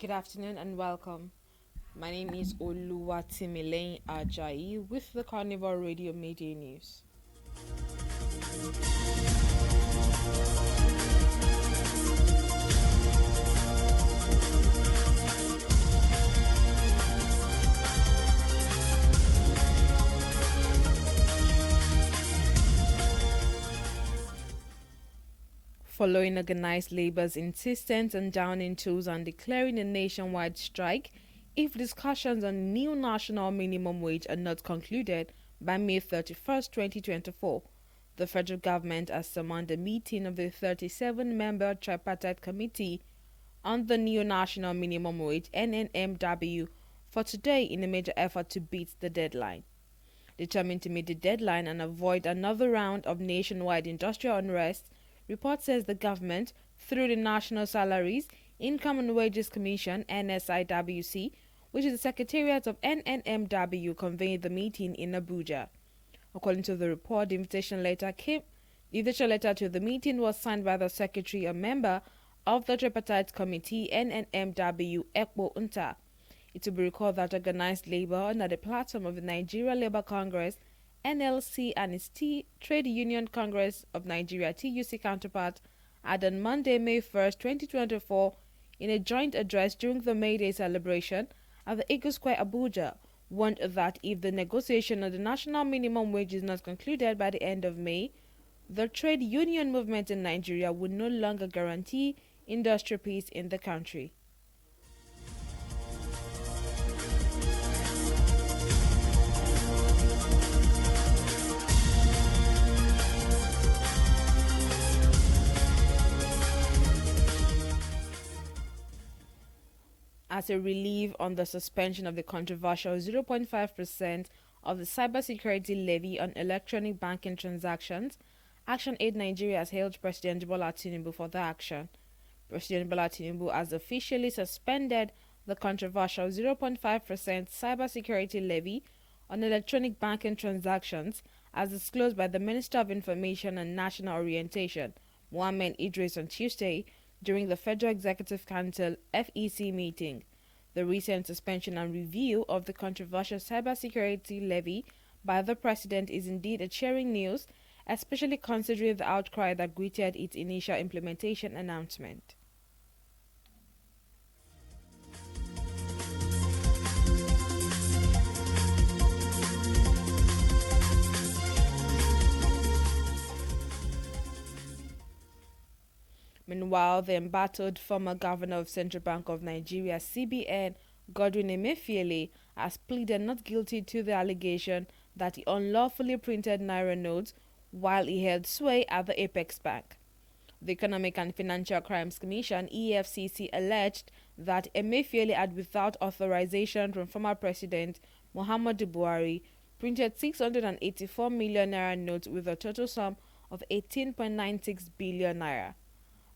Good afternoon and welcome. My name is Oluwatimileyin Ajayi with the Carnival Radio Media News. Following organized labor's insistence on downing tools and declaring a nationwide strike if discussions on new national minimum wage are not concluded by May 31st, 2024, the federal government has summoned a meeting of the 37-member tripartite committee on the new national minimum wage (NNMW) for today in a major effort to beat the deadline. Determined to meet the deadline and avoid another round of nationwide industrial unrest, report says the government, through the National Salaries, Income and Wages Commission (NSIWC), which is the secretariat of NNMW, convened the meeting in Abuja. According to the report, the invitation letter to the meeting was signed by the secretary, a member of the tripartite committee NNMW, Ekpo Unta. It will be recalled that organized labor under the platform of the Nigeria Labour Congress (NLC) and its Trade Union Congress of Nigeria (TUC) counterpart had on Monday, May 1st, 2024, in a joint address during the May Day celebration at the Eagle Square, Abuja, warned that if the negotiation on the national minimum wage is not concluded by the end of May, the trade union movement in Nigeria would no longer guarantee industrial peace in the country. As a relief on the suspension of the controversial 0.5% of the cybersecurity levy on electronic banking transactions, Action Aid Nigeria has hailed President Bola Tinubu for the action. President Bola Tinubu has officially suspended the controversial 0.5% cybersecurity levy on electronic banking transactions, as disclosed by the Minister of Information and National Orientation, Mohammed Idris, on Tuesday, during the Federal Executive Council (FEC) meeting. The recent suspension and review of the controversial cybersecurity levy by the President is indeed a cheering news, especially considering the outcry that greeted its initial implementation announcement. Meanwhile, the embattled former governor of Central Bank of Nigeria (CBN), Godwin Emefiele, has pleaded not guilty to the allegation that he unlawfully printed naira notes while he held sway at the Apex Bank. The Economic and Financial Crimes Commission (EFCC) alleged that Emefiele had, without authorization from former President Muhammadu Buhari, printed 684 million naira notes with a total sum of 18.96 billion naira.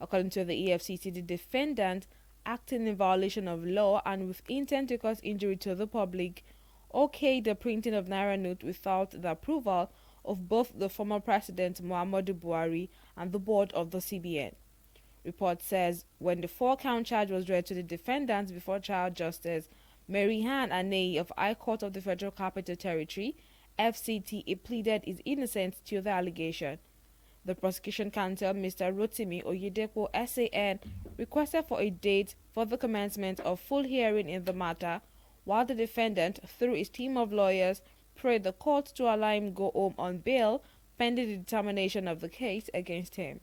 According to the EFCC, the defendant, acting in violation of law and with intent to cause injury to the public, okayed the printing of naira notes without the approval of both the former President Muhammadu Buhari and the board of the CBN. Report says when the 4-count charge was read to the defendants before trial, Justice Mary Han Anei of High Court of the Federal Capital Territory (FCT) pleaded his innocence to the allegation. The prosecution counsel, Mr. Rotimi Oyedepo SAN, requested for a date for the commencement of full hearing in the matter, while the defendant, through his team of lawyers, prayed the court to allow him go home on bail pending the determination of the case against him.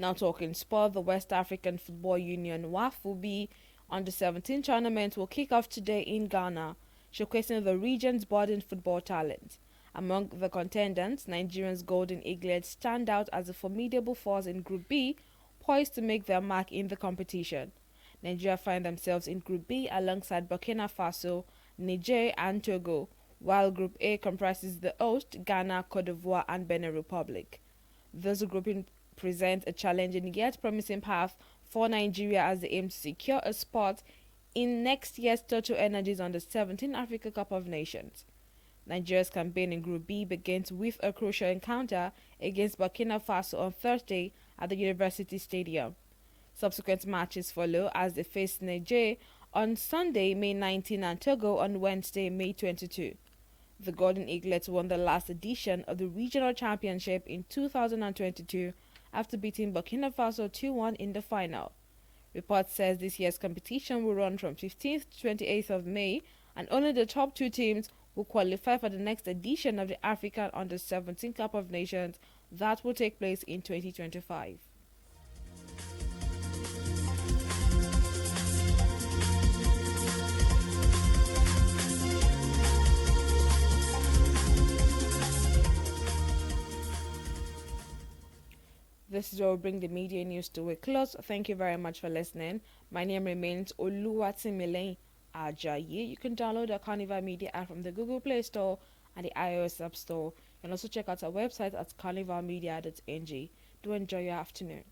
Now talking sport, the West African Football Union WAFUB Under-17 tournament will kick off today in Ghana, showcasing the region's budding football talent. Among the contenders, Nigeria's Golden Eaglets stand out as a formidable force in Group B, poised to make their mark in the competition. Nigeria find themselves in Group B alongside Burkina Faso, Niger and Togo, while Group A comprises the host, Ghana, Cote d'Ivoire and Benin Republic. This grouping presents a challenging yet promising path for Nigeria as they aim to secure a spot in next year's Total Energies on the 17th Africa Cup of Nations. Nigeria's campaign in Group B begins with a crucial encounter against Burkina Faso on Thursday at the University Stadium. Subsequent matches follow as they face Niger on Sunday, May 19 and Togo on Wednesday, May 22. The Golden Eaglets won the last edition of the regional championship in 2022 after beating Burkina Faso 2-1 in the final. Report says this year's competition will run from 15th to 28th of May, and only the top two teams will qualify for the next edition of the African Under-17 Cup of Nations that will take place in 2025. This is where we bring the media news to a close. Thank you very much for listening. My name remains Oluwatimilei Ajayi. You can download the Carnival Media app from the Google Play Store and the iOS App Store. You can also check out our website at carnivalmedia.ng. Do enjoy your afternoon.